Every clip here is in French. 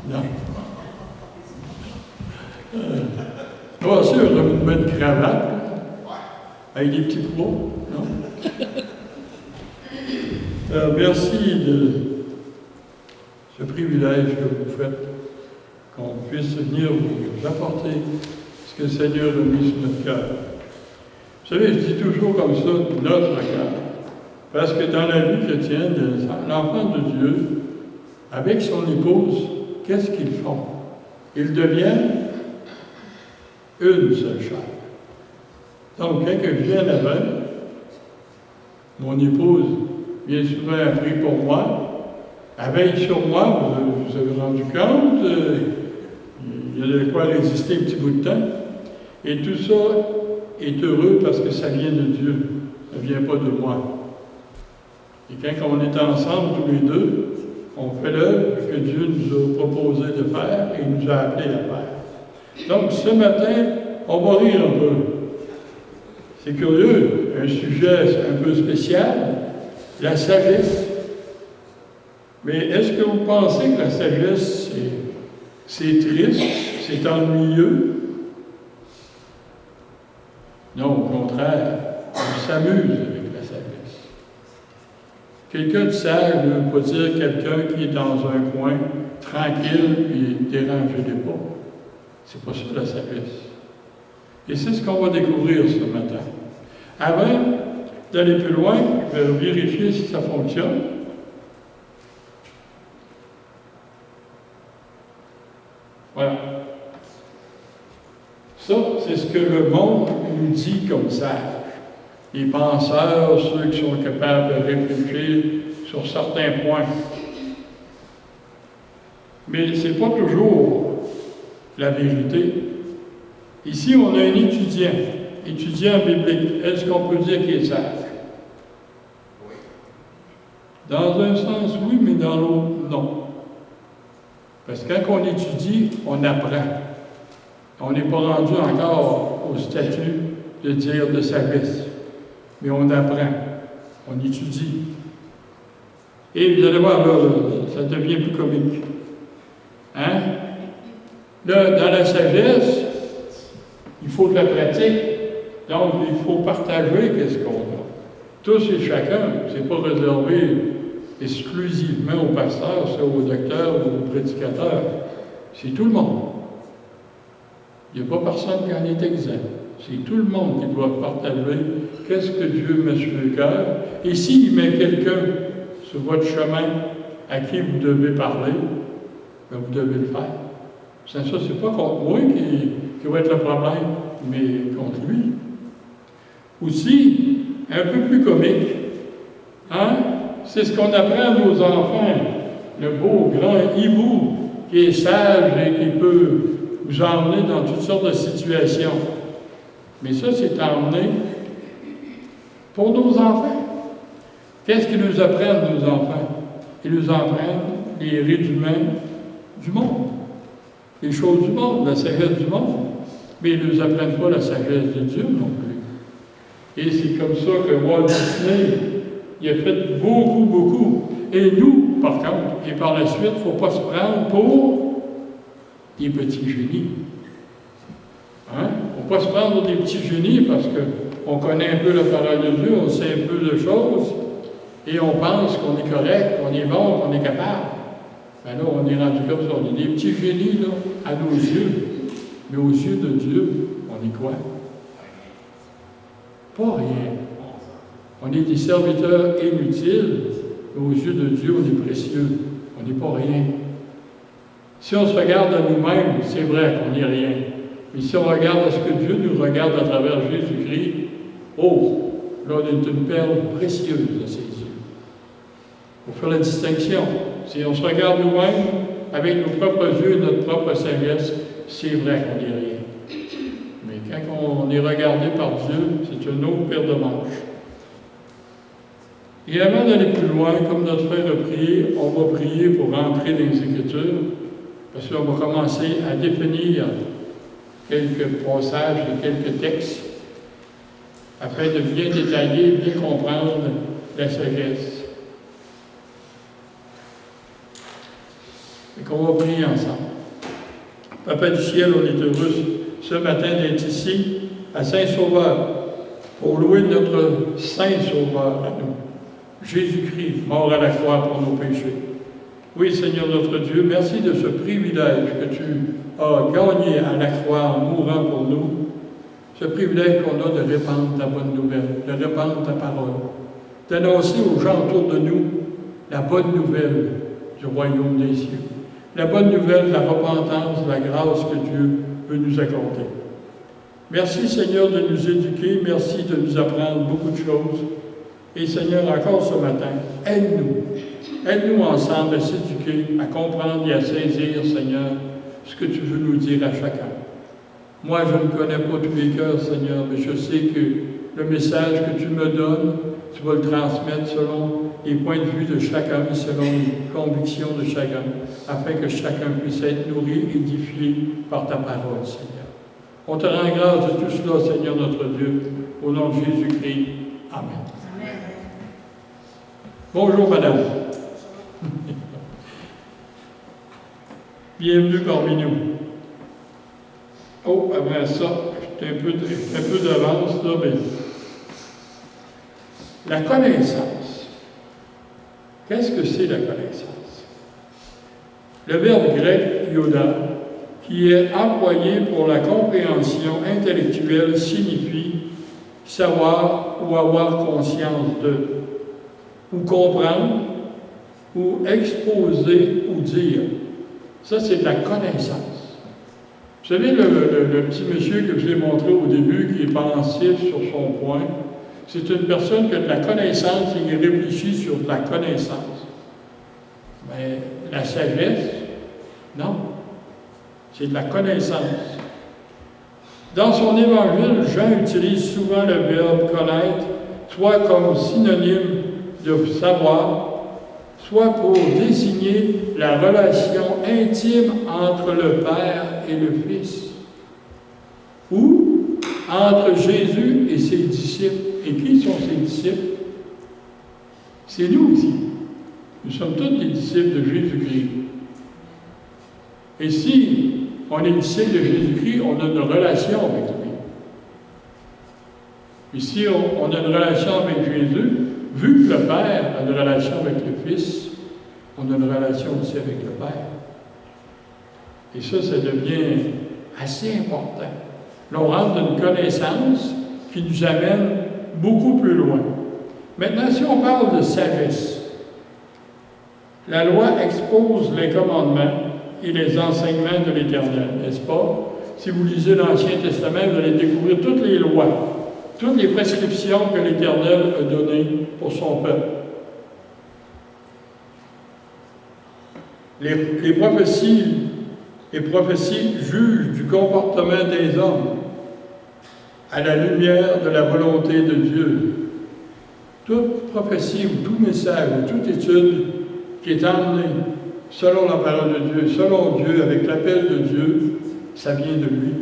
Non. Pas sûr, là, vous mettez une cravate, avec des petits pois, non? Merci de ce privilège que vous faites, qu'on puisse venir vous apporter ce que le Seigneur a mis sur notre cœur. Vous savez, je dis toujours comme ça, notre cœur. Parce que dans la vie chrétienne, l'enfant de Dieu, avec son épouse, qu'est-ce qu'ils font? Ils deviennent une seule chair. Donc, quand je viens là-bas, mon épouse bien souvent a pris pour moi, elle veille sur moi, vous avez rendu compte, il y a de quoi résister un petit bout de temps. Et tout ça est heureux parce que ça vient de Dieu, ça ne vient pas de moi. Et quand on est ensemble tous les deux, on fait l'œuvre que Dieu nous a proposé de faire et il nous a appelés à faire. Donc ce matin, on va rire un peu. C'est curieux, un sujet un peu spécial, la sagesse. Mais est-ce que vous pensez que la sagesse, c'est triste, c'est ennuyeux? Non, au contraire, on s'amuse avec la sagesse. Quelqu'un de sage ne veut pas dire quelqu'un qui est dans un coin, tranquille, et dérangez-les pas. C'est pas ça la sagesse. Et c'est ce qu'on va découvrir ce matin. Avant d'aller plus loin, je vais vérifier si ça fonctionne. Voilà. Ça, c'est ce que le monde nous dit comme sage. Les penseurs, ceux qui sont capables de réfléchir sur certains points. Mais ce n'est pas toujours la vérité. Ici, on a un étudiant biblique. Est-ce qu'on peut dire qu'il est sage? Oui. Dans un sens, oui, mais dans l'autre, non. Parce que quand on étudie, on apprend. On n'est pas rendu encore au statut de dire de sagesse. Mais on apprend. On étudie. Et vous allez voir, là, ça devient plus comique. Hein? Là, dans la sagesse, il faut de la pratique. Donc, il faut partager qu'est-ce qu'on a. Tous et chacun. Ce n'est pas réservé exclusivement au pasteur, c'est au docteur ou au prédicateur. C'est tout le monde. Il n'y a pas personne qui en est exempt. C'est tout le monde qui doit partager qu'est-ce que Dieu met sur le cœur. Et s'il met quelqu'un sur votre chemin à qui vous devez parler, bien vous devez le faire. Ça, c'est pas contre moi qui va être le problème, mais contre lui. Aussi, un peu plus comique, hein? C'est ce qu'on apprend à nos enfants. Le beau, grand hibou qui est sage et qui peut vous emmener dans toutes sortes de situations. Mais ça, c'est emmené pour nos enfants. Qu'est-ce qu'ils nous apprennent, nos enfants? Ils nous apprennent les rudiments du monde, les choses du monde, la sagesse du monde. Mais ils ne nous apprennent pas la sagesse de Dieu non plus. Et c'est comme ça que Walt Disney, il a fait beaucoup, beaucoup. Et nous, par contre, et par la suite, il ne faut pas se prendre pour des petits génies. Hein? Il ne faut pas se prendre pour des petits génies parce qu'on connaît un peu la parole de Dieu, on sait un peu de choses, et on pense qu'on est correct, qu'on est bon, qu'on est capable. Ben là, on est rendu comme ça. On est des petits génies, là, à nos yeux. Mais aux yeux de Dieu, on est quoi? Pas rien. On est des serviteurs inutiles, mais aux yeux de Dieu, on est précieux. On n'est pas rien. Si on se regarde à nous-mêmes, c'est vrai qu'on n'est rien. Mais si on regarde à ce que Dieu nous regarde à travers Jésus-Christ, oh, là, on est une perle précieuse à ses yeux. Il faut faire la distinction. Si on se regarde nous-mêmes, avec nos propres yeux et notre propre sagesse, c'est vrai qu'on n'est rien. Mais quand on est regardé par Dieu, c'est une autre paire de manches. Et avant d'aller plus loin, comme notre frère a prié, on va prier pour rentrer dans les Écritures, parce qu'on va commencer à définir quelques passages et quelques textes, afin de bien détailler, bien comprendre la sagesse. et qu'on va prier ensemble. Papa du ciel, on est heureux ce matin d'être ici, à Saint-Sauveur, pour louer notre Saint-Sauveur à nous, Jésus-Christ, mort à la croix pour nos péchés. Oui, Seigneur notre Dieu, merci de ce privilège que tu as gagné à la croix en mourant pour nous, ce privilège qu'on a de répandre ta bonne nouvelle, de répandre ta parole, d'annoncer aux gens autour de nous la bonne nouvelle du royaume des cieux, la bonne nouvelle de la repentance, de la grâce que Dieu veut nous accorder. Merci Seigneur de nous éduquer, merci de nous apprendre beaucoup de choses. Et Seigneur, encore ce matin, aide-nous ensemble à s'éduquer, à comprendre et à saisir, Seigneur, ce que tu veux nous dire à chacun. Moi, je ne connais pas tous les cœurs, Seigneur, mais je sais que le message que tu me donnes, tu vas le transmettre selon les points de vue de chacun, selon les convictions de chacun, afin que chacun puisse être nourri, édifié par ta parole, Seigneur. On te rend grâce de tout cela, Seigneur notre Dieu, au nom de Jésus-Christ. Amen. Amen. Bonjour, madame. Bienvenue parmi nous. Oh, avant ça, j'ai un peu d'avance, là, mais la connaissance. Qu'est-ce que c'est la connaissance? Le verbe grec yoda, qui est employé pour la compréhension intellectuelle, signifie savoir ou avoir conscience de, ou comprendre, ou exposer ou dire. Ça, c'est de la connaissance. Vous savez, le petit monsieur que je vous ai montré au début, qui est pensif sur son point, c'est une personne qui a de la connaissance et qui réfléchit sur de la connaissance. Mais la sagesse, non. C'est de la connaissance. Dans son évangile, Jean utilise souvent le verbe connaître, soit comme synonyme de savoir, soit pour désigner la relation intime entre le Père et le Fils, ou entre Jésus et ses disciples. Et qui sont ses disciples? C'est nous aussi. Nous sommes tous des disciples de Jésus-Christ. Et si on est disciple de Jésus-Christ, on a une relation avec lui. Et si on a une relation avec Jésus, vu que le Père a une relation avec le Fils, on a une relation aussi avec le Père. Et ça devient assez important. Là, on rentre dans une connaissance qui nous amène beaucoup plus loin. Maintenant, si on parle de sagesse, la loi expose les commandements et les enseignements de l'Éternel, n'est-ce pas? Si vous lisez l'Ancien Testament, vous allez découvrir toutes les lois, toutes les prescriptions que l'Éternel a données pour son peuple. Les prophéties jugent du comportement des hommes à la lumière de la volonté de Dieu. Toute prophétie ou tout message ou toute étude qui est emmenée selon la parole de Dieu, selon Dieu, avec l'appel de Dieu, ça vient de lui.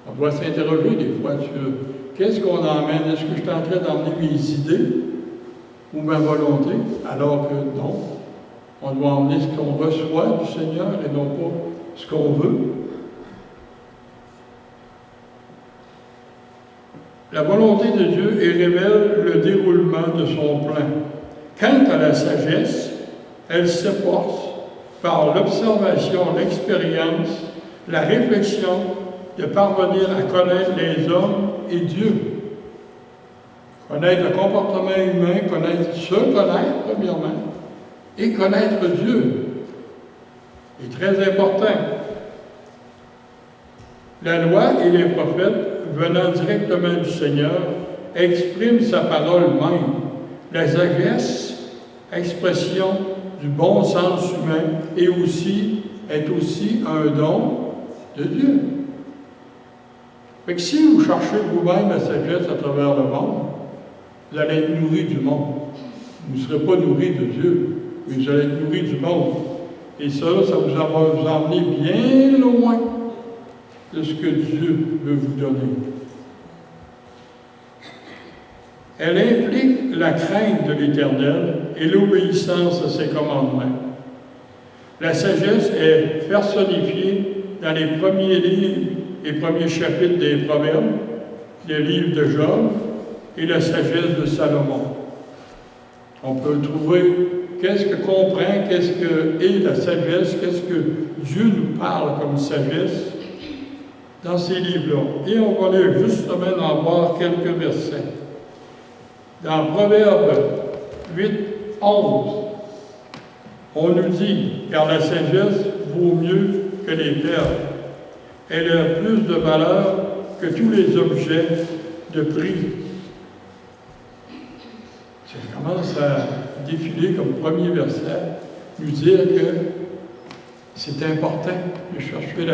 On doit s'interroger des fois sur qu'est-ce qu'on emmène? Est-ce que je suis en train d'emmener mes idées ou ma volonté? Alors que non. On doit emmener ce qu'on reçoit du Seigneur et non pas ce qu'on veut. La volonté de Dieu révèle le déroulement de son plan. Quant à la sagesse, elle s'efforce par l'observation, l'expérience, la réflexion de parvenir à connaître les hommes et Dieu. Connaître le comportement humain, se connaître premièrement, et connaître Dieu est très important. La loi et les prophètes, venant directement du Seigneur, expriment sa parole même. La sagesse, expression du bon sens humain, est aussi un don de Dieu. Fait que si vous cherchez vous-même la sagesse à travers le monde, vous allez être nourri du monde. Vous ne serez pas nourri de Dieu, mais vous allez être nourri du monde. Et ça va vous emmener bien loin de ce que Dieu veut vous donner. Elle implique la crainte de l'Éternel et l'obéissance à ses commandements. La sagesse est personnifiée dans les premiers livres, les premiers chapitres des Proverbes, le livre de Job et la sagesse de Salomon. On peut trouver qu'est-ce que comprend, qu'est-ce que est la sagesse, qu'est-ce que Dieu nous parle comme sagesse dans ces livres-là. Et on va aller justement en voir quelques versets. Dans Proverbe 8, 11, on nous dit, car la sagesse vaut mieux que les perles. Elle a plus de valeur que tous les objets de prix. Ça commence à défiler comme premier verset, nous dire que c'est important de chercher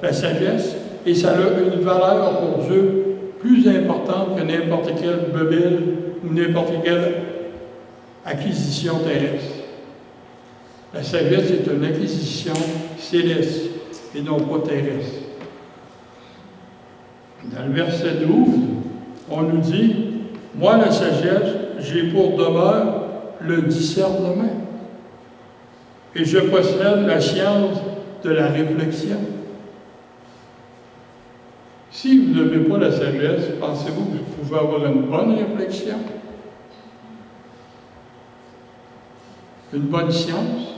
la sagesse, et ça a une valeur pour Dieu plus importante que n'importe quelle bebelle ou n'importe quelle acquisition terrestre. La sagesse est une acquisition céleste et non pas terrestre. Dans le verset 12, on nous dit, « Moi, la sagesse, j'ai pour demeure le discernement, et je possède la science de la réflexion. » Si vous n'avez pas la sagesse, pensez-vous que vous pouvez avoir une bonne réflexion? Une bonne science?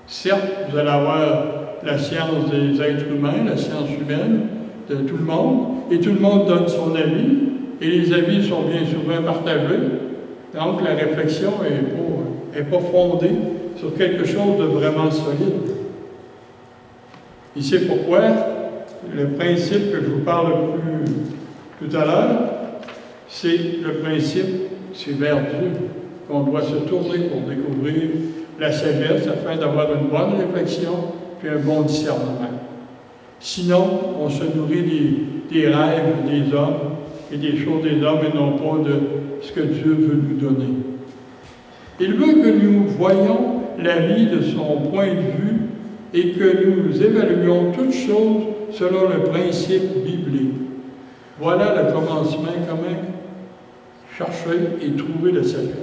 Certes, vous allez avoir la science des êtres humains, la science humaine de tout le monde, et tout le monde donne son avis, et les avis sont bien souvent partagés. Donc, la réflexion n'est pas fondée sur quelque chose de vraiment solide. Et c'est pourquoi le principe que je vous parle tout à l'heure, c'est le principe, c'est vers Dieu qu'on doit se tourner pour découvrir la sagesse afin d'avoir une bonne réflexion puis un bon discernement. Sinon, on se nourrit des rêves des hommes et des choses des hommes et non pas de ce que Dieu veut nous donner. Il veut que nous voyions la vie de son point de vue et que nous évaluions toutes choses selon le principe biblique. Voilà le commencement quand même. Chercher et trouver la sagesse.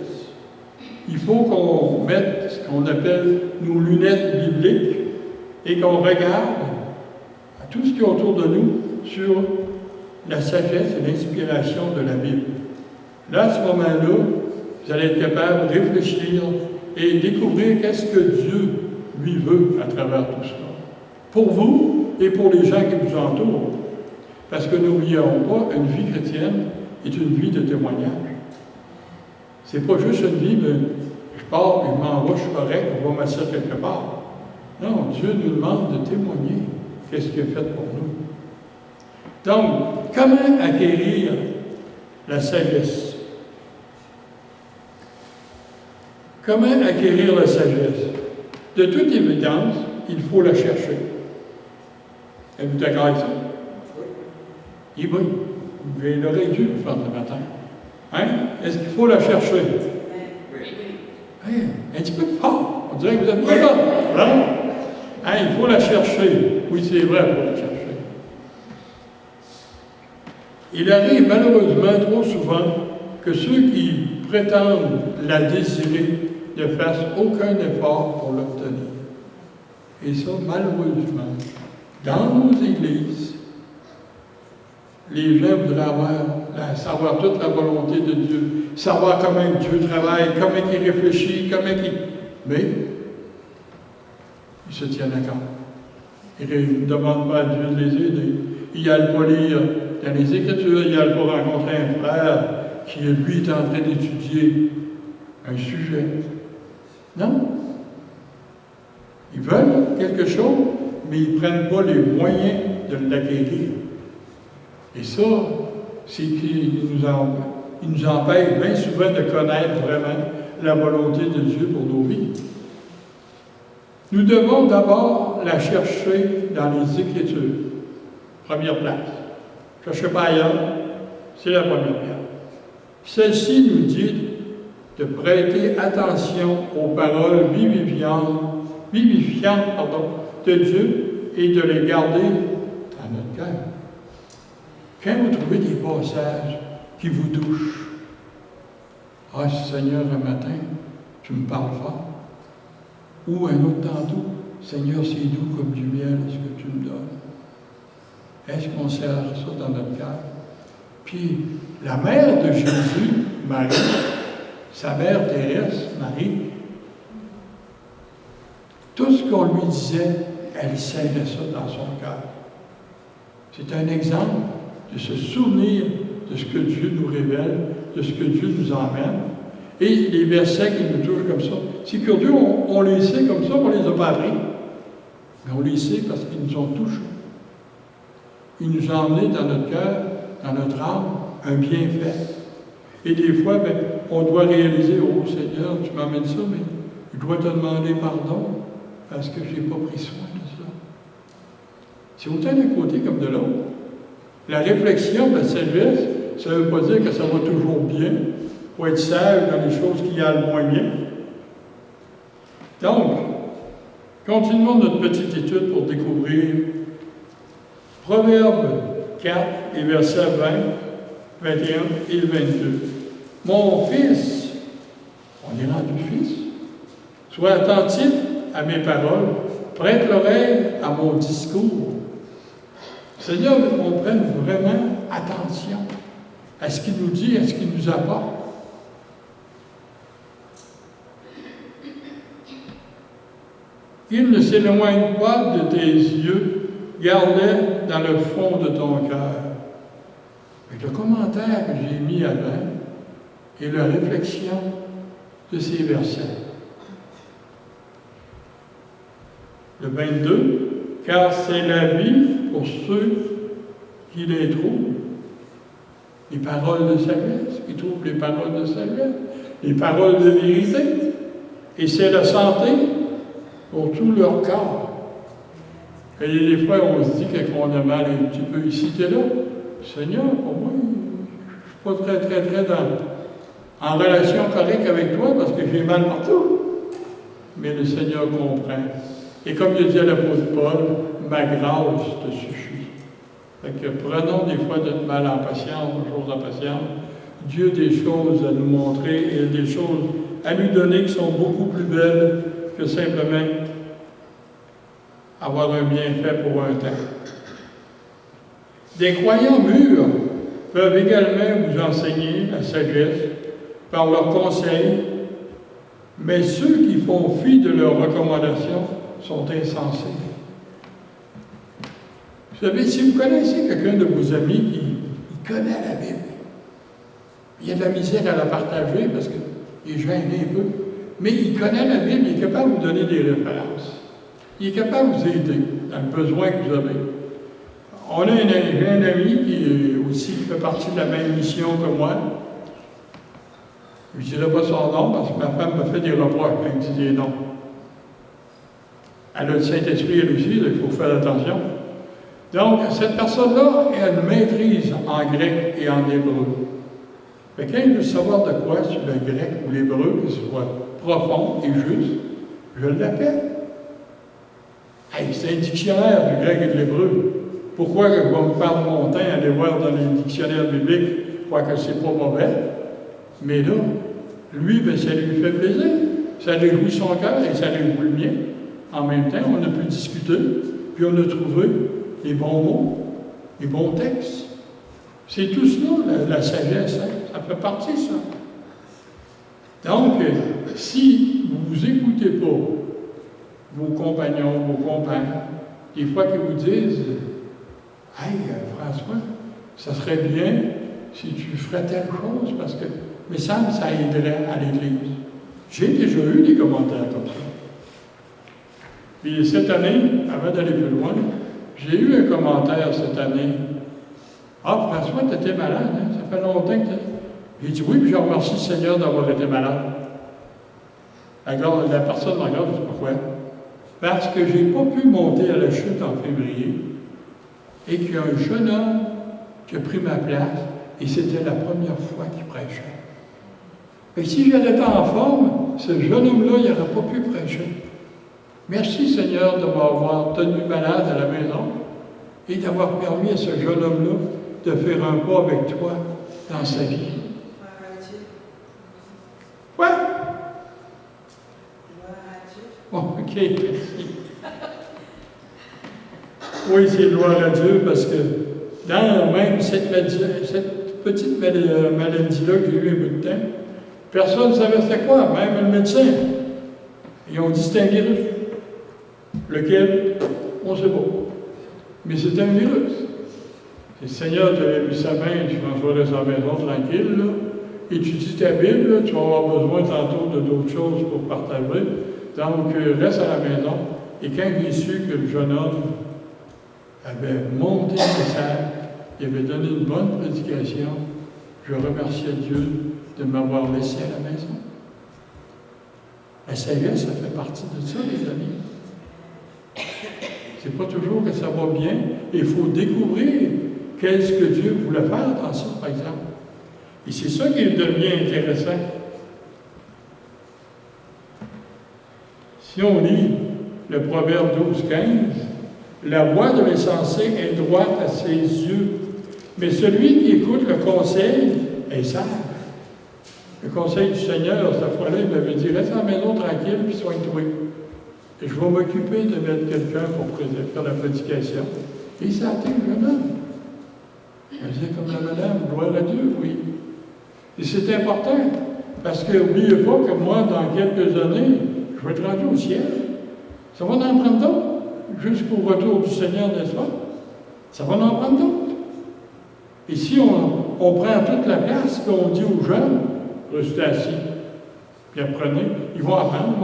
Il faut qu'on mette ce qu'on appelle nos lunettes bibliques et qu'on regarde à tout ce qui est autour de nous sur la sagesse et l'inspiration de la Bible. Là, à ce moment-là, vous allez être capable de réfléchir et découvrir qu'est-ce que Dieu lui veut à travers tout ça. Pour vous et pour les gens qui vous entourent. Parce que n'oublions pas, une vie chrétienne est une vie de témoignage. C'est pas juste une vie de je pars, je m'en vais, je suis correct, on va m'asseoir quelque part. Non, Dieu nous demande de témoigner qu'est-ce qu'il a fait pour nous. Donc, comment acquérir la sagesse? Comment acquérir la sagesse? De toute évidence, il faut la chercher. Êtes-vous d'accord avec ça? Oui. Oui, vous l'aurez dû faire ce matin. Hein? Est-ce qu'il faut la chercher? Oui. Hein? Un petit peu fort. On dirait que vous êtes pas là. Hein? Hein? Il faut la chercher. Oui, c'est vrai, il faut la chercher. Il arrive malheureusement trop souvent que ceux qui prétendent la désirer ne fassent aucun effort pour l'obtenir. Et ça, malheureusement, dans nos églises, les gens voudraient savoir toute la volonté de Dieu, savoir comment Dieu travaille, comment il réfléchit, Mais, ils se tiennent à compte. Ils ne demandent pas à Dieu de les aider. Ils n'allent pas lire dans les Écritures, ils n'allent pas rencontrer un frère qui, lui, est en train d'étudier un sujet. Non. Ils veulent quelque chose, mais ils ne prennent pas les moyens de l'acquérir. Et ça, c'est qu'il nous empêche bien souvent de connaître vraiment la volonté de Dieu pour nos vies. Nous devons d'abord la chercher dans les Écritures. Première place. Cherchez pas ailleurs, c'est la première place. Celle-ci nous dit de prêter attention aux paroles vivifiantes de Dieu et de les garder dans notre cœur. Quand vous trouvez des passages qui vous touchent, « Ah, Seigneur, un matin, tu me parles fort. » Ou un autre tantôt, Seigneur, c'est doux comme du miel, ce que tu me donnes. Est-ce qu'on serre ça dans notre cœur? Puis, la mère de Jésus, Marie, sa mère Thérèse, Marie, tout ce qu'on lui disait, elle scellait ça dans son cœur. C'est un exemple de se souvenir de ce que Dieu nous révèle, de ce que Dieu nous emmène. Et les versets qui nous touchent comme ça, c'est curieux, on les sait comme ça, on ne les a pas appris. Mais on les sait parce qu'ils nous ont touchés. Ils nous ont emmenés dans notre cœur, dans notre âme, un bienfait. Et des fois, on doit réaliser, oh Seigneur, tu m'amènes ça, mais je dois te demander pardon parce que je n'ai pas pris soin de ça. C'est autant d'un côté comme de l'autre. La réflexion, la sagesse, ça ne veut pas dire que ça va toujours bien. Il faut être sage dans les choses qui aillent moins bien. Donc, continuons notre petite étude pour découvrir Proverbe 4 et versets 20, 21 et 22. Mon fils, on est rendu fils, sois attentif à mes paroles, prête l'oreille à mon discours. Seigneur veut qu'on prenne vraiment attention à ce qu'il nous dit, à ce qu'il nous apporte. Il ne s'éloigne pas de tes yeux, garde-les dans le fond de ton cœur. Le commentaire que j'ai mis avant et la réflexion de ces versets. Le 22, car c'est la vie pour ceux qui les trouvent. Les paroles de sagesse, qui trouvent les paroles de sagesse, les paroles de vérité. Et c'est la santé pour tout leur corps. Et des fois, on se dit qu'on a mal un petit peu ici et là. Seigneur, pour moi, je ne suis pas très en relation correcte avec toi parce que j'ai mal partout. Mais le Seigneur comprend. Et comme il dit à l'apôtre Paul, ma grâce te suffit. Fait que prenons des fois notre mal en patience, nos choses en patience. Dieu a des choses à nous montrer et des choses à nous donner qui sont beaucoup plus belles que simplement avoir un bienfait pour un temps. Des croyants mûrs peuvent également vous enseigner la sagesse par leurs conseils, mais ceux qui font fi de leurs recommandations sont insensés. Vous savez, si vous connaissez quelqu'un de vos amis qui connaît la Bible, il y a de la misère à la partager parce qu'il est gêné un peu, mais il connaît la Bible, il est capable de vous donner des références. Il est capable de vous aider dans le besoin que vous avez. On a un ami qui fait partie de la même mission que moi. Je ne dirai pas son nom parce que ma femme me fait des reproches quand elle dit des noms. Elle a le Saint-Esprit, elle aussi, il faut faire attention. Donc, cette personne-là, elle a une maîtrise en grec et en hébreu. Mais quand il veut savoir de quoi sur le grec ou l'hébreu, que ce soit profond et juste, je l'appelle. Hey, c'est un dictionnaire du grec et de l'hébreu. Pourquoi que je vais me perdre mon temps à aller voir dans les dictionnaires bibliques, quoique c'est pas mauvais, mais là, lui, ça lui fait plaisir. Ça réjouit son cœur et ça réjouit le mien. En même temps, on a pu discuter, puis on a trouvé les bons mots, les bons textes. C'est tout cela, la sagesse, hein? Ça fait partie, ça. Donc, si vous n'écoutez pas vos compagnons, vos compagnes, des fois qu'ils vous disent « Hey, François, ça serait bien si tu ferais telle chose, parce que, mais ça aiderait à l'Église. » J'ai déjà eu des commentaires comme ça. Puis cette année, avant d'aller plus loin, j'ai eu un commentaire cette année. « Ah, François, tu étais malade, hein? Ça fait longtemps que tu... » J'ai dit « Oui, puis je remercie le Seigneur d'avoir été malade. » La personne me regarde, je dis « Pourquoi? » Parce que je n'ai pas pu monter à la chute en février et qu'il y a un jeune homme qui a pris ma place et c'était la première fois qu'il prêchait. Et si j'avais été en forme, ce jeune homme-là, il n'aurait pas pu prêcher. Merci Seigneur de m'avoir tenu malade à la maison et d'avoir permis à ce jeune homme-là de faire un pas avec toi dans sa vie. Ouais. Oh, OK, merci. Oui, c'est gloire à Dieu, parce que dans même cette petite maladie-là que j'ai eue un bout de temps, personne ne savait c'était quoi, même le médecin. Ils ont dit c'est un virus. Lequel? On ne sait pas. Mais c'est un virus. Et le Seigneur t'avait mis sa main, tu François de sa maison tranquille, là. Étudie ta Bible, là, tu vas avoir besoin tantôt de d'autres choses pour partager. Donc, reste à la maison. Et quand j'ai su que le jeune homme avait monté le sac, il avait donné une bonne prédication, je remerciais Dieu de m'avoir laissé à la maison. La sagesse, ça fait partie de ça, les amis. C'est pas toujours que ça va bien. Il faut découvrir qu'est-ce que Dieu voulait faire dans ça, par exemple. Et c'est ça qui devient intéressant. Si on lit le Proverbe 12-15, la voie de l'insensé est droite à ses yeux, mais celui qui écoute le conseil est sage. Le conseil du Seigneur, cette fois-là, il m'avait dit, reste à la maison tranquille, puis soigne-toi. Et je vais m'occuper de mettre quelqu'un pour faire la prédication. Et ça a été le jeune homme. Je disais comme la madame, gloire à Dieu, oui. Et c'est important, parce que n'oubliez pas que moi, dans quelques années, je vais être rendu au ciel. Ça va en prendre d'autres, jusqu'au retour du Seigneur, n'est-ce pas? Ça va en prendre d'autres. Et si on prend toute la place, puis on dit aux jeunes, restez assis, puis apprenez, ils vont apprendre,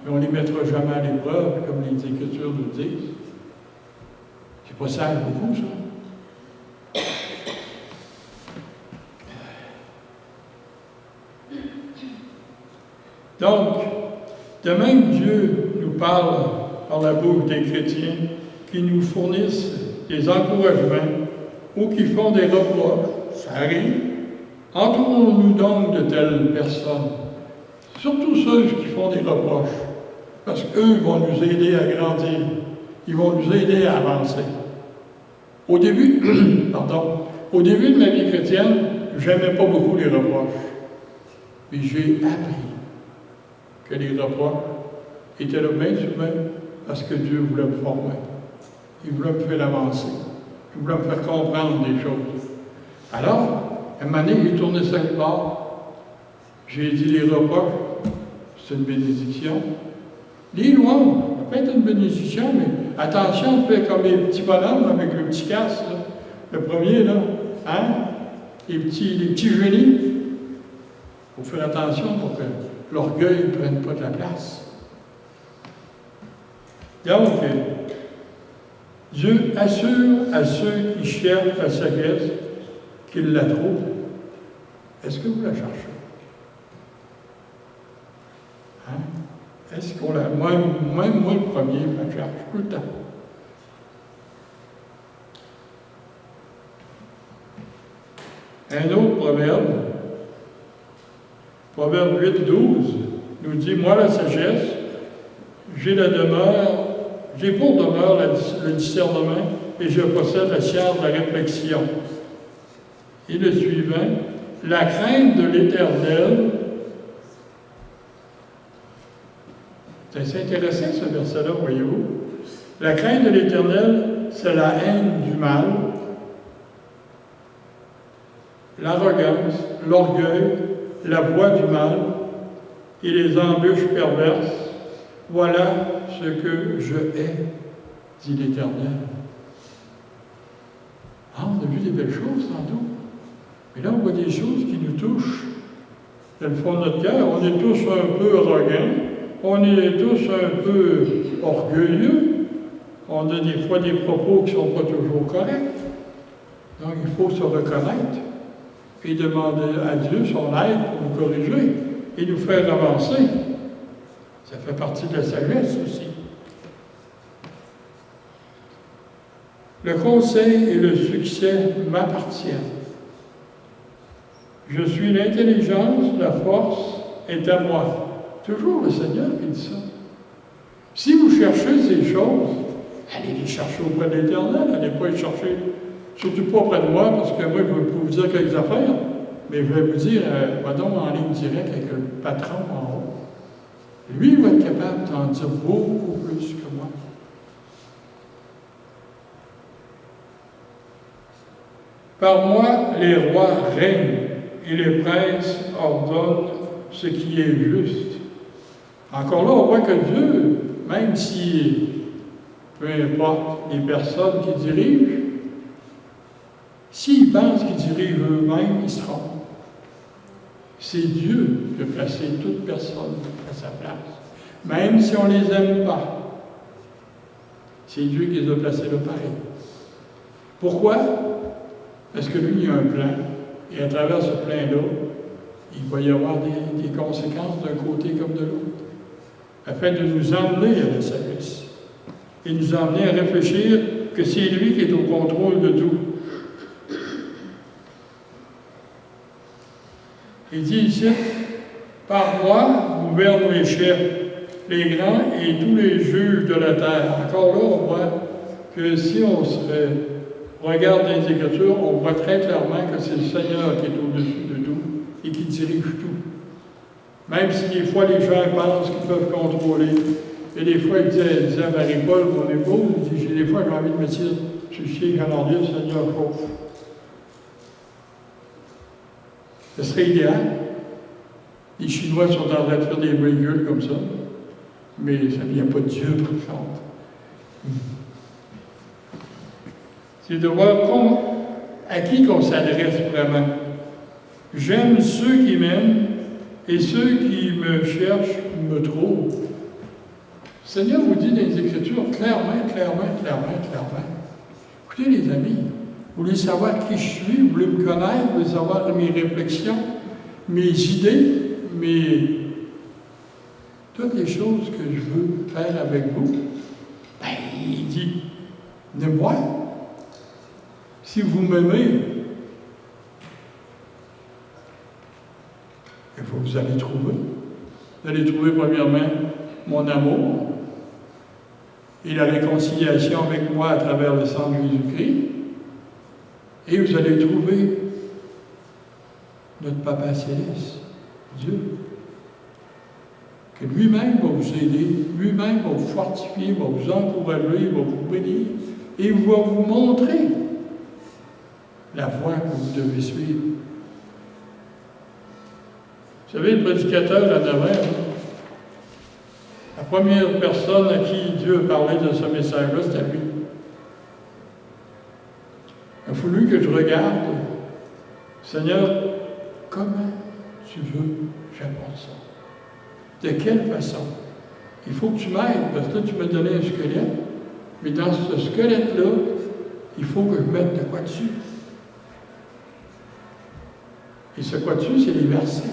mais on ne les mettra jamais à l'épreuve, comme les Écritures nous disent. C'est pas sage beaucoup, ça. Donc, de même, Dieu nous parle par la bouche des chrétiens qui nous fournissent des encouragements ou qui font des reproches. Ça arrive. Entourons-nous donc de telles personnes, surtout ceux qui font des reproches, parce qu'eux vont nous aider à grandir, ils vont nous aider à avancer. Au début de ma vie chrétienne, je n'aimais pas beaucoup les reproches, mais j'ai appris que les reproches étaient là bien souvent parce que Dieu voulait me former. Il voulait me faire avancer. Il voulait me faire comprendre des choses. Alors, à un moment donné, j'ai tourné ça de bord. J'ai dit les reproches, c'est une bénédiction. Les louanges, ça peut être une bénédiction, mais attention, on fait comme les petits bonhommes avec le petit casque, là. Le premier, là, hein? Les petits génies. Il faut faire attention pour que l'orgueil ne prenne pas de la place. Donc, Dieu assure à ceux qui cherchent la sagesse qu'ils la trouvent. Est-ce que vous la cherchez? Hein? Est-ce qu'on la... Même moi, le premier, je la cherche tout le temps. Un autre proverbe, Proverbe 8-12, nous dit, moi, la sagesse, j'ai pour demeure le discernement et je possède la science de la réflexion. Et le suivant, la crainte de l'Éternel. C'est assez intéressant ce verset-là, voyez-vous. La crainte de l'Éternel, c'est la haine du mal, l'arrogance, l'orgueil, la voie du mal et les embûches perverses. Voilà ce que je hais, dit l'Éternel. Ah, on a vu des belles choses tantôt. Mais là, on voit des choses qui nous touchent. Dans le fond de notre cœur, on est tous un peu arrogants, on est tous un peu orgueilleux, on a des fois des propos qui ne sont pas toujours corrects. Donc, il faut se reconnaître et demander à Dieu son aide pour nous corriger et nous faire avancer. Ça fait partie de la sagesse aussi. Le conseil et le succès m'appartiennent. Je suis l'intelligence, la force est à moi. Toujours le Seigneur qui dit ça. Si vous cherchez ces choses, allez les chercher auprès de l'Éternel, allez pas les chercher, surtout pas auprès de moi, parce que moi, je vais vous dire quelques affaires, mais je vais vous dire, va donc en ligne directe avec le patron en haut. Lui va être capable d'en dire beaucoup plus que moi. Par moi, les rois règnent et les princes ordonnent ce qui est juste. Encore là, on voit que Dieu, même si, peu importe les personnes qui dirigent, s'ils pensent qu'ils dirigent eux-mêmes, ils se trompent. C'est Dieu qui a placé toute personne à sa place. Même si on ne les aime pas, c'est Dieu qui les a placés là pareil. Pourquoi? Parce que lui, il a un plan. Et à travers ce plan-là, il va y avoir des conséquences d'un côté comme de l'autre, afin de nous emmener à la sagesse et nous emmener à réfléchir que c'est lui qui est au contrôle de tout. Il dit ici, par moi gouvernent les chefs, les grands et tous les juges de la terre. Encore là, on voit que si on regarde les Écritures, on voit très clairement que c'est le Seigneur qui est au-dessus de tout et qui dirige tout. Même si des fois les gens pensent qu'ils peuvent contrôler. Et des fois, il disait à Marie-Paul, mon épouse, il dit, des fois j'ai envie de me dire, je suis quand Dieu, Seigneur, pauvre. Ce serait idéal. Les Chinois sont en train de faire des véhicules comme ça, mais ça ne vient pas de Dieu, par contre. C'est de voir à qui qu'on s'adresse vraiment. J'aime ceux qui m'aiment et ceux qui me cherchent me trouvent. Le Seigneur vous dit dans les Écritures clairement. Écoutez les amis, vous voulez savoir qui je suis, vous voulez me connaître, vous voulez savoir mes réflexions, mes idées, toutes les choses que je veux faire avec vous. Ben, il dit, venez-moi. Si vous m'aimez, il faut que vous allez trouver. Vous allez trouver premièrement mon amour et la réconciliation avec moi à travers le sang de Jésus-Christ. Et vous allez trouver notre Papa Céleste, Dieu, que lui-même va vous aider, lui-même va vous fortifier, va vous encourager, va vous bénir et va vous montrer la voie que vous devez suivre. Vous savez, le prédicateur en avant, la première personne à qui Dieu a parlé de ce message-là, c'était lui. Il a fallu que je regarde, Seigneur, comment tu veux que j'apporte ça? De quelle façon? Il faut que tu m'aides, parce que là, tu m'as donné un squelette, mais dans ce squelette-là, il faut que je mette de quoi dessus. Et ce quoi dessus, c'est les versets.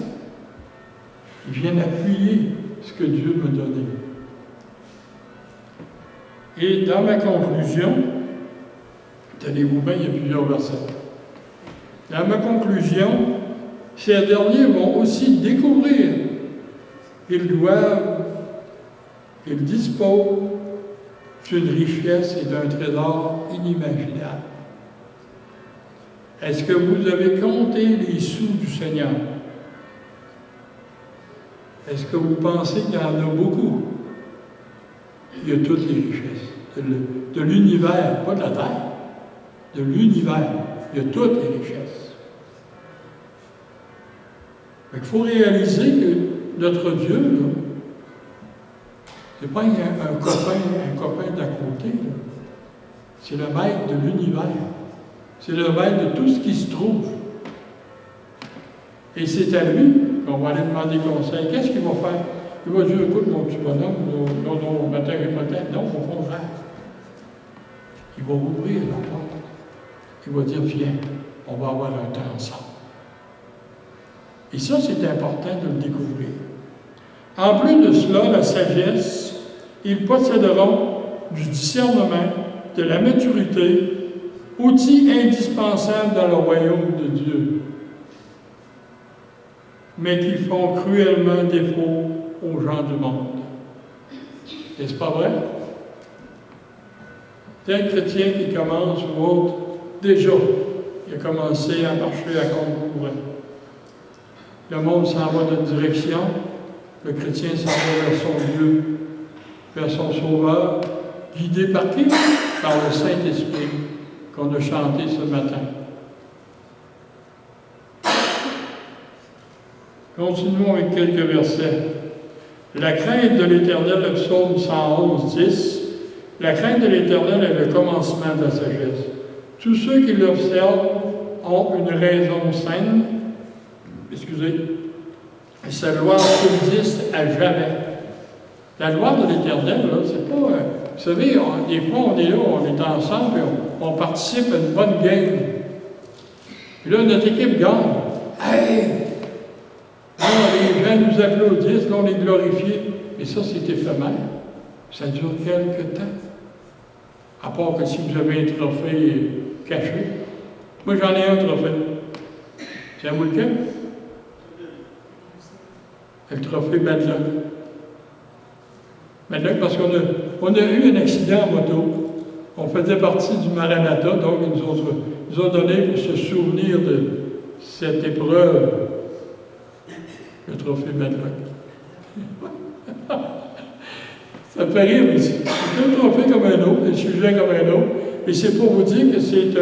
Ils viennent appuyer ce que Dieu m'a donné. Et dans ma conclusion, tenez-vous bien, il y a plusieurs versets. Dans ma conclusion, ces derniers vont aussi découvrir qu'ils doivent, qu'ils disposent d'une richesse et d'un trésor inimaginable. Est-ce que vous avez compté les sous du Seigneur? Est-ce que vous pensez qu'il y en a beaucoup? Il y a toutes les richesses de l'univers, pas de la terre, de l'univers. Il y a toutes les richesses. Il faut réaliser que notre Dieu, ce n'est pas un copain d'à côté. C'est le maître de l'univers. C'est le maître de tout ce qui se trouve. Et c'est à lui qu'on va aller demander conseil. Qu'est-ce qu'il va faire? Il va dire, écoute, mon petit bonhomme, non, matin et matin, non, au contraire. Il va ouvrir la porte. Il va dire, viens, on va avoir un temps ensemble. Et ça, c'est important de le découvrir. En plus de cela, la sagesse, ils posséderont du discernement, de la maturité, outils indispensables dans le royaume de Dieu, mais qui font cruellement défaut aux gens du monde. N'est-ce pas vrai? Tel chrétien qui commence ou autre, déjà, il a commencé à marcher à contre-courant. Le monde s'en va dans une direction, Le chrétien s'en va vers son Dieu, vers son Sauveur, guidé par qui? Par le Saint-Esprit qu'on a chanté ce matin. Continuons avec quelques versets. La crainte de l'Éternel, le psaume 111, 10. La crainte de l'Éternel est le commencement de la sagesse. Tous ceux qui l'observent ont une raison saine. Sa loi subsiste à jamais. La loi de l'Éternel, c'est pas... vous savez, des fois, on est là, on est ensemble, et on participe à une bonne game. Puis là, notre équipe gagne. Hey! Là, les gens nous applaudissent, là, on est glorifiés. Et ça, c'est éphémère. Ça dure quelque temps. À part que si vous avez un trophée caché. Moi, j'en ai un trophée. C'est un vous lequel? Le trophée Bad Luck. Bad Luck parce qu'on a eu un accident en moto. On faisait partie du Maranatha, donc ils nous ont donné pour se souvenir de cette épreuve le trophée Bad Luck. Ça me fait rire, mais c'est un trophée comme un autre, un sujet comme un autre. Et c'est pour vous dire que c'est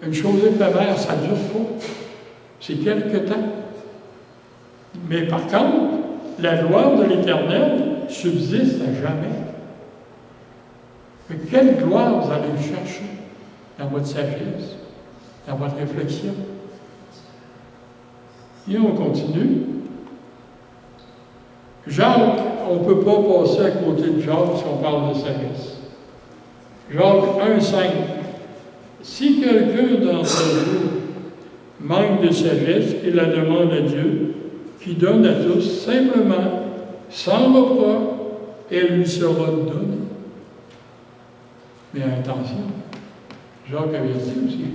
une chose éphémère, ça ne dure pas. C'est quelque temps. Mais par contre, la gloire de l'Éternel subsiste à jamais. Mais quelle gloire vous allez chercher dans votre sagesse, dans votre réflexion? Et on continue. Jacques, on ne peut pas passer à côté de Jacques si on parle de sagesse. Jacques 1,5. Si quelqu'un d'entre vous manque de sagesse, il la demande à Dieu, qui donne à tous simplement, sans reproche, et elle lui sera donnée. Mais attention, Jacques avait dit aussi, il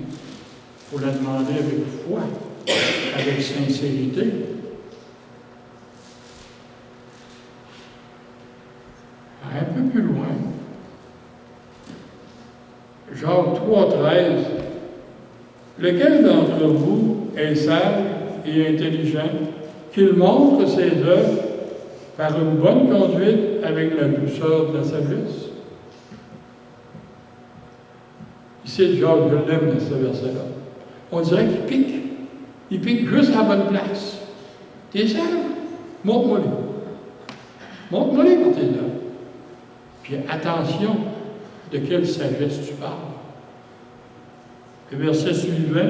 faut la demander avec foi, avec sincérité. Un peu plus loin, Jacques 3,13. Lequel d'entre vous est sage et intelligent, qu'il montre ses œuvres par une bonne conduite avec la douceur de la sagesse? Ici, Jacques, je l'aime dans ce verset-là. On dirait qu'il pique. Il pique juste à la bonne place. T'es sage? Montre-moi-les. Montre-moi-les quand t'es là. Puis attention de quelle sagesse tu parles. Le verset suivant.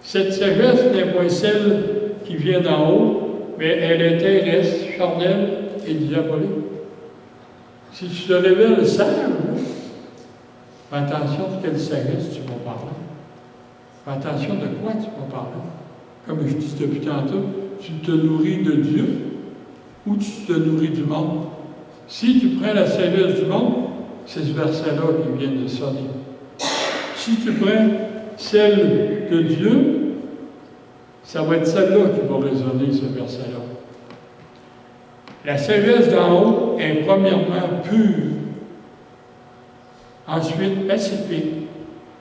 Cette sagesse n'est point celle qui vient d'en haut, mais elle est terrestre, charnelle et diabolique. Si tu te révèles sage, fais attention de quelle sagesse tu vas parler. Fais attention de quoi tu vas parler. Comme je dis depuis tantôt, tu te nourris de Dieu ou tu te nourris du monde. Si tu prends la sagesse du monde, c'est ce verset-là qui vient de sonner. Si tu prends celle de Dieu, ça va être celle-là qui va résonner, ce verset-là. La sagesse d'en haut est premièrement pure, ensuite pacifique,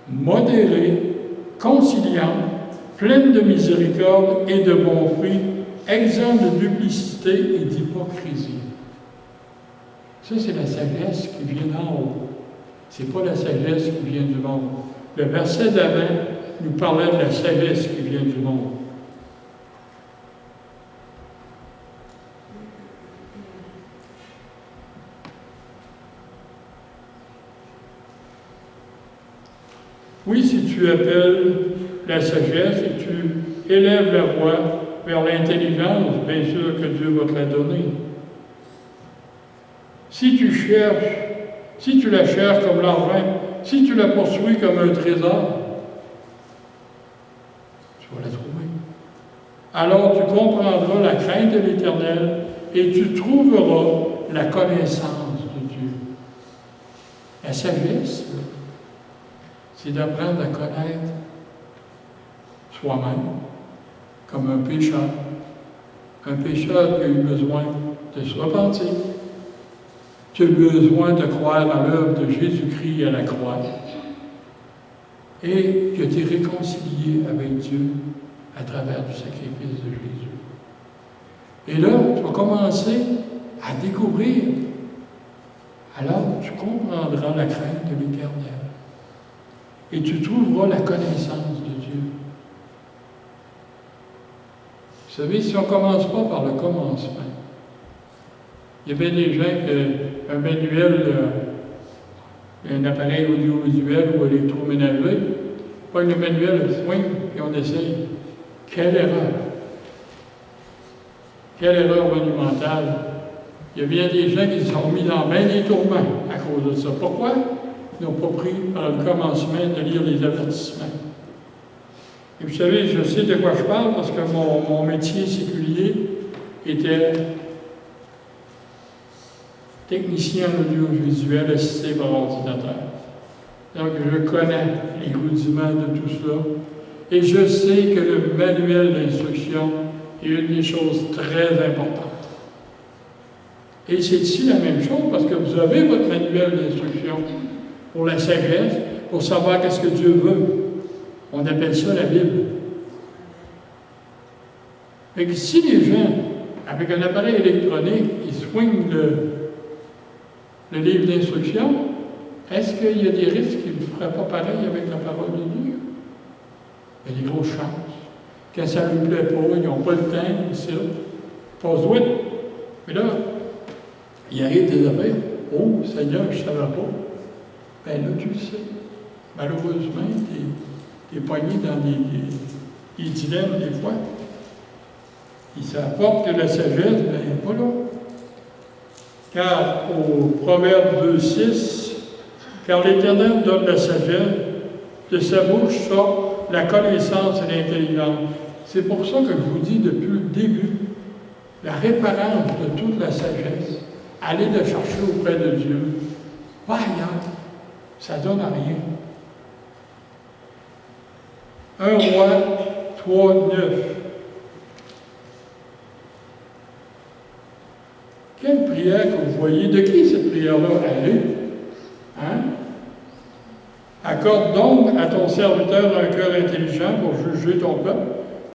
modérée, conciliante, pleine de miséricorde et de bons fruits, exempte de duplicité et d'hypocrisie. Ça, c'est la sagesse qui vient d'en haut. Ce n'est pas la sagesse qui vient du monde. Le verset d'avant nous parlait de la sagesse qui vient du monde. Oui, si tu appelles la sagesse et tu élèves la voix vers l'intelligence, bien sûr que Dieu va te la donner. Si tu la cherches comme l'argent, si tu la poursuis comme un trésor, tu vas la trouver. Alors tu comprendras la crainte de l'Éternel et tu trouveras la connaissance de Dieu. La sagesse, c'est d'apprendre à connaître soi-même comme un pécheur. Un pécheur qui a eu besoin de se repentir. Tu as besoin de croire à l'œuvre de Jésus-Christ à la croix et que tu es réconcilié avec Dieu à travers du sacrifice de Jésus. Et là, tu vas commencer à découvrir. Alors, tu comprendras la crainte de l'Éternel. Et tu trouveras la connaissance de Dieu. Vous savez, si on ne commence pas par le commencement, il y a bien des gens qui un manuel, un appareil audiovisuel ou électroménager, pas le manuel, le swing, puis on essaye. Quelle erreur! Quelle erreur monumentale! Il y a bien des gens qui se sont mis dans bien des tourments à cause de ça. Pourquoi? Ils n'ont pas pris par le commencement de lire les avertissements. Et vous savez, je sais de quoi je parle parce que mon métier séculier était technicien audiovisuel assisté par ordinateur. Donc, je connais les rudiments de tout cela. Et je sais que le manuel d'instruction est une des choses très importantes. Et c'est ici la même chose, parce que vous avez votre manuel d'instruction pour la sagesse, pour savoir qu'est-ce que Dieu veut. On appelle ça la Bible. Et que si les gens, avec un appareil électronique, ils swingent le livre d'instruction, est-ce qu'il y a des risques qu'ils ne feraient pas pareil avec la parole de Dieu? Il y a des grosses chances. Quand ça ne lui plaît pas, ils n'ont pas le temps, c'est ça. Passe vite. Mais là, il arrive des affaires. Oh, Seigneur, je ne savais pas. Bien là, tu le sais. Malheureusement, tu es pogné dans des dilemmes des fois. Et ça apporte de la sagesse, bien pas là. Car au Proverbe 2,6, car l'Éternel donne la sagesse, de sa bouche sort la connaissance et l'intelligence. C'est pour ça que je vous dis depuis le début, la référence de toute la sagesse, allez le chercher auprès de Dieu, pas ailleurs, ça ne donne à rien. 1 Roi 3,9. Quelle prière que vous voyez? De qui cette prière-là elle est? Hein? Accorde donc à ton serviteur un cœur intelligent pour juger ton peuple.